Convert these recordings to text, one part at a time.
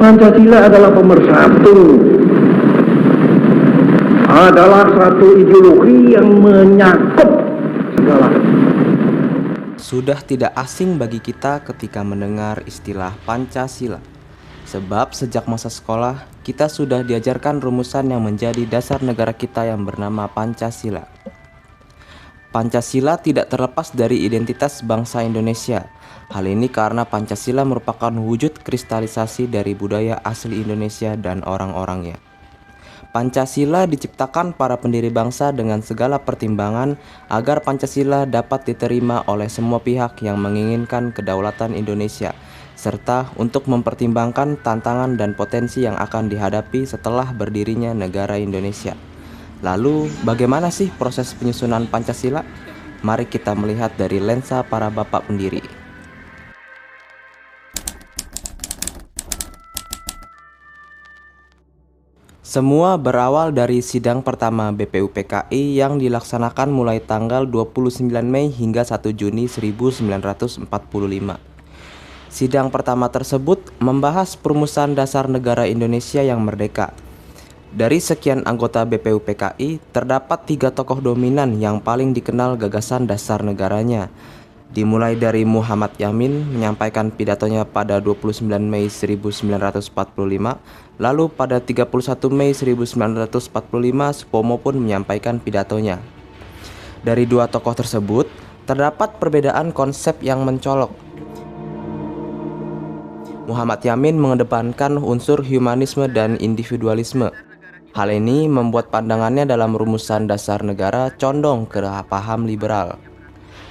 Pancasila adalah pemersatu, adalah satu ideologi yang menyakup segala. Sudah tidak asing bagi kita ketika mendengar istilah Pancasila. Sebab sejak masa sekolah, kita sudah diajarkan rumusan yang menjadi dasar negara kita yang bernama Pancasila. Pancasila tidak terlepas dari identitas bangsa Indonesia. Hal ini karena Pancasila merupakan wujud kristalisasi dari budaya asli Indonesia dan orang-orangnya. Pancasila diciptakan para pendiri bangsa dengan segala pertimbangan agar Pancasila dapat diterima oleh semua pihak yang menginginkan kedaulatan Indonesia, serta untuk mempertimbangkan tantangan dan potensi yang akan dihadapi setelah berdirinya negara Indonesia. Lalu, bagaimana sih proses penyusunan Pancasila? Mari kita melihat dari lensa para bapak pendiri. Semua berawal dari sidang pertama BPUPKI yang dilaksanakan mulai tanggal 29 Mei hingga 1 Juni 1945. Sidang pertama tersebut membahas perumusan dasar negara Indonesia yang merdeka. Dari sekian anggota BPUPKI, terdapat 3 tokoh dominan yang paling dikenal gagasan dasar negaranya. Dimulai dari Muhammad Yamin menyampaikan pidatonya pada 29 Mei 1945, lalu pada 31 Mei 1945 Supomo pun menyampaikan pidatonya. Dari 2 tokoh tersebut, terdapat perbedaan konsep yang mencolok. Muhammad Yamin mengedepankan unsur humanisme dan individualisme. Hal ini membuat pandangannya dalam rumusan dasar negara condong ke paham liberal.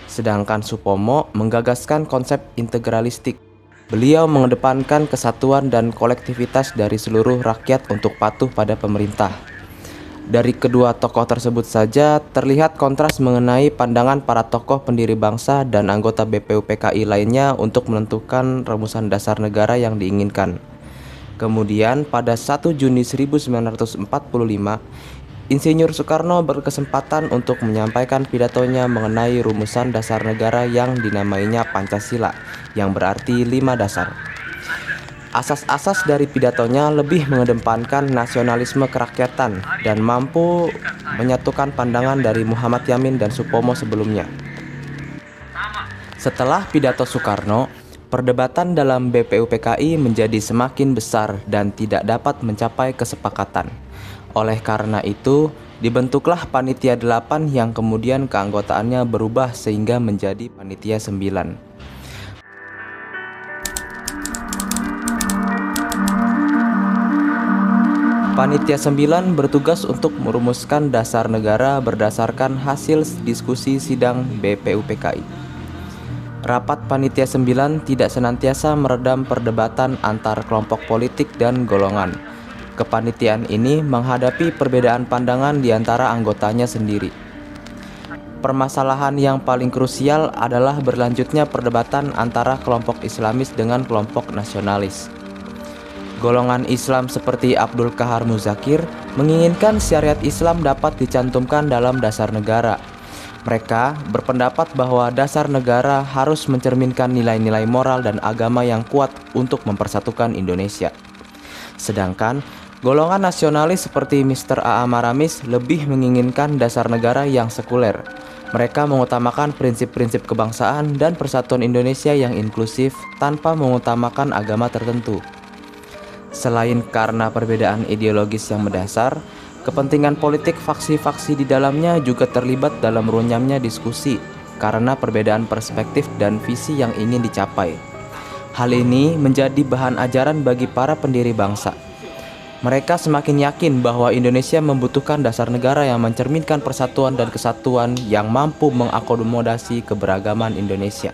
Sedangkan Supomo menggagaskan konsep integralistik. Beliau mengedepankan kesatuan dan kolektivitas dari seluruh rakyat untuk patuh pada pemerintah. Dari kedua tokoh tersebut saja terlihat kontras mengenai pandangan para tokoh pendiri bangsa dan anggota BPUPKI lainnya untuk menentukan rumusan dasar negara yang diinginkan. Kemudian pada 1 Juni 1945, Insinyur Soekarno berkesempatan untuk menyampaikan pidatonya mengenai rumusan dasar negara yang dinamainya Pancasila, yang berarti 5 dasar. Asas-asas dari pidatonya lebih mengedepankan nasionalisme kerakyatan dan mampu menyatukan pandangan dari Muhammad Yamin dan Supomo sebelumnya. Setelah pidato Soekarno, perdebatan dalam BPUPKI menjadi semakin besar dan tidak dapat mencapai kesepakatan. Oleh karena itu, dibentuklah Panitia 8 yang kemudian keanggotaannya berubah sehingga menjadi Panitia 9. Panitia 9 bertugas untuk merumuskan dasar negara berdasarkan hasil diskusi sidang BPUPKI. Rapat Panitia 9 tidak senantiasa meredam perdebatan antar kelompok politik dan golongan. Kepanitiaan ini menghadapi perbedaan pandangan di antara anggotanya sendiri. Permasalahan yang paling krusial adalah berlanjutnya perdebatan antara kelompok Islamis dengan kelompok nasionalis. Golongan Islam seperti Abdul Qahar Muzakir menginginkan syariat Islam dapat dicantumkan dalam dasar negara. Mereka berpendapat bahwa dasar negara harus mencerminkan nilai-nilai moral dan agama yang kuat untuk mempersatukan Indonesia. Sedangkan golongan nasionalis seperti Mr. A.A. Maramis lebih menginginkan dasar negara yang sekuler. Mereka mengutamakan prinsip-prinsip kebangsaan dan persatuan Indonesia yang inklusif tanpa mengutamakan agama tertentu. Selain karena perbedaan ideologis yang mendasar, kepentingan politik faksi-faksi di dalamnya juga terlibat dalam runyamnya diskusi karena perbedaan perspektif dan visi yang ingin dicapai. Hal ini menjadi bahan ajaran bagi para pendiri bangsa. Mereka semakin yakin bahwa Indonesia membutuhkan dasar negara yang mencerminkan persatuan dan kesatuan yang mampu mengakomodasi keberagaman Indonesia.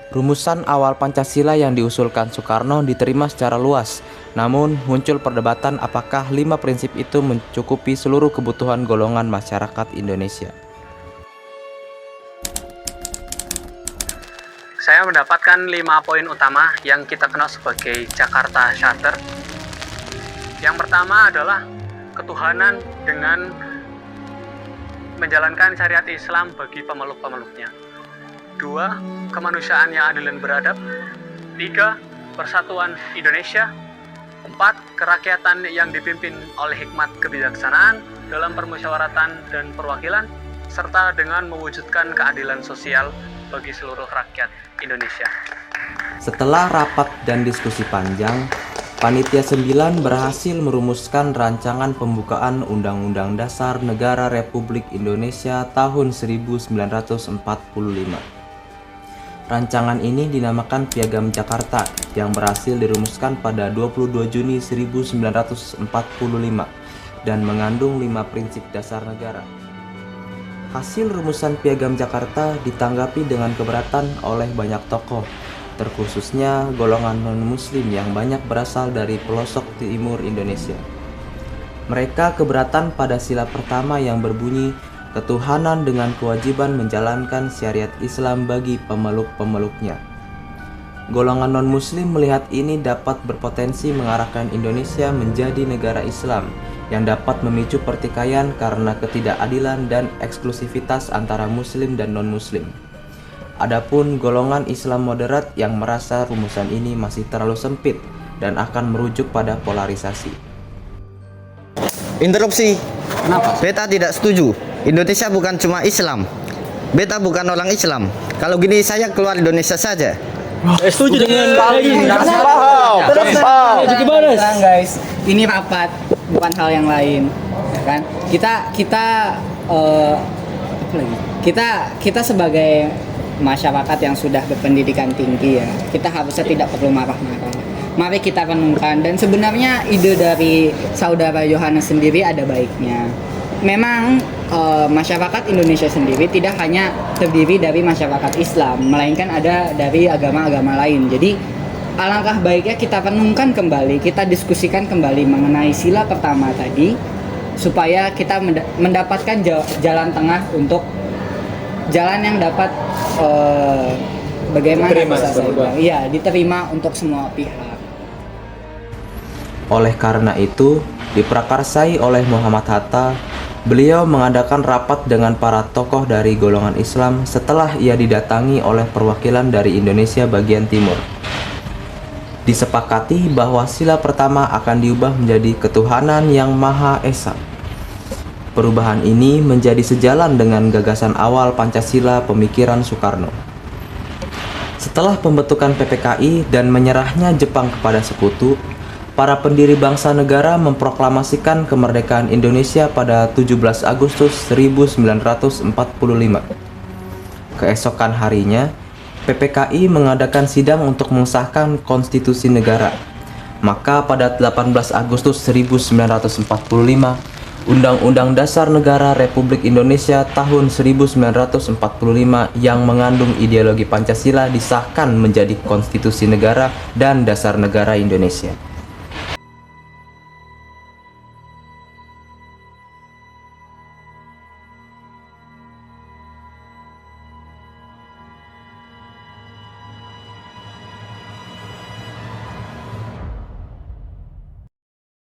Rumusan awal Pancasila yang diusulkan Soekarno diterima secara luas, namun muncul perdebatan apakah 5 prinsip itu mencukupi seluruh kebutuhan golongan masyarakat Indonesia. Saya mendapatkan 5 poin utama yang kita kenal sebagai Jakarta Charter. Yang pertama adalah ketuhanan dengan menjalankan syariat Islam bagi pemeluk-pemeluknya. 2. Kemanusiaan yang adil dan beradab. 3. Persatuan Indonesia. 4. Kerakyatan yang dipimpin oleh hikmat kebijaksanaan dalam permusyawaratan dan perwakilan, serta dengan mewujudkan keadilan sosial bagi seluruh rakyat Indonesia. Setelah rapat dan diskusi panjang, Panitia 9 berhasil merumuskan rancangan pembukaan Undang-Undang Dasar Negara Republik Indonesia tahun 1945. Rancangan ini dinamakan Piagam Jakarta yang berhasil dirumuskan pada 22 Juni 1945 dan mengandung 5 prinsip dasar negara. Hasil rumusan Piagam Jakarta ditanggapi dengan keberatan oleh banyak tokoh, terkhususnya golongan non-muslim yang banyak berasal dari pelosok timur Indonesia. Mereka keberatan pada sila pertama yang berbunyi ketuhanan dengan kewajiban menjalankan syariat Islam bagi pemeluk-pemeluknya. Golongan non-muslim melihat ini dapat berpotensi mengarahkan Indonesia menjadi negara Islam yang dapat memicu pertikaian karena ketidakadilan dan eksklusivitas antara muslim dan non-muslim. Adapun golongan Islam moderat yang merasa rumusan ini masih terlalu sempit dan akan merujuk pada polarisasi. Interupsi. Kenapa? Beta tidak setuju. Indonesia bukan cuma Islam. Beta bukan orang Islam. Kalau gini saya keluar Indonesia saja. Setuju dengan Tenang guys, ini rapat, bukan hal yang lain, ya kan? Kita sebagai masyarakat yang sudah berpendidikan tinggi ya, kita harusnya tidak perlu marah-marah. Mari kita renungkan, dan sebenarnya ide dari saudara Yohanes sendiri ada baiknya. Memang masyarakat Indonesia sendiri tidak hanya terdiri dari masyarakat Islam, melainkan ada dari agama-agama lain. Jadi alangkah baiknya kita renungkan kembali, kita diskusikan kembali mengenai sila pertama tadi, supaya kita mendapatkan jalan tengah untuk jalan yang dapat bagaimana bisa saya bilang, iya, diterima untuk semua pihak. Oleh karena itu, diprakarsai oleh Muhammad Hatta, beliau mengadakan rapat dengan para tokoh dari golongan Islam setelah ia didatangi oleh perwakilan dari Indonesia bagian timur. Disepakati bahwa sila pertama akan diubah menjadi ketuhanan yang Maha Esa. Perubahan ini menjadi sejalan dengan gagasan awal Pancasila pemikiran Soekarno. Setelah pembentukan PPKI dan menyerahnya Jepang kepada sekutu, para pendiri bangsa negara memproklamasikan kemerdekaan Indonesia pada 17 Agustus 1945. Keesokan harinya, PPKI mengadakan sidang untuk mengesahkan konstitusi negara. Maka pada 18 Agustus 1945, Undang-Undang Dasar Negara Republik Indonesia tahun 1945 yang mengandung ideologi Pancasila disahkan menjadi konstitusi negara dan dasar negara Indonesia.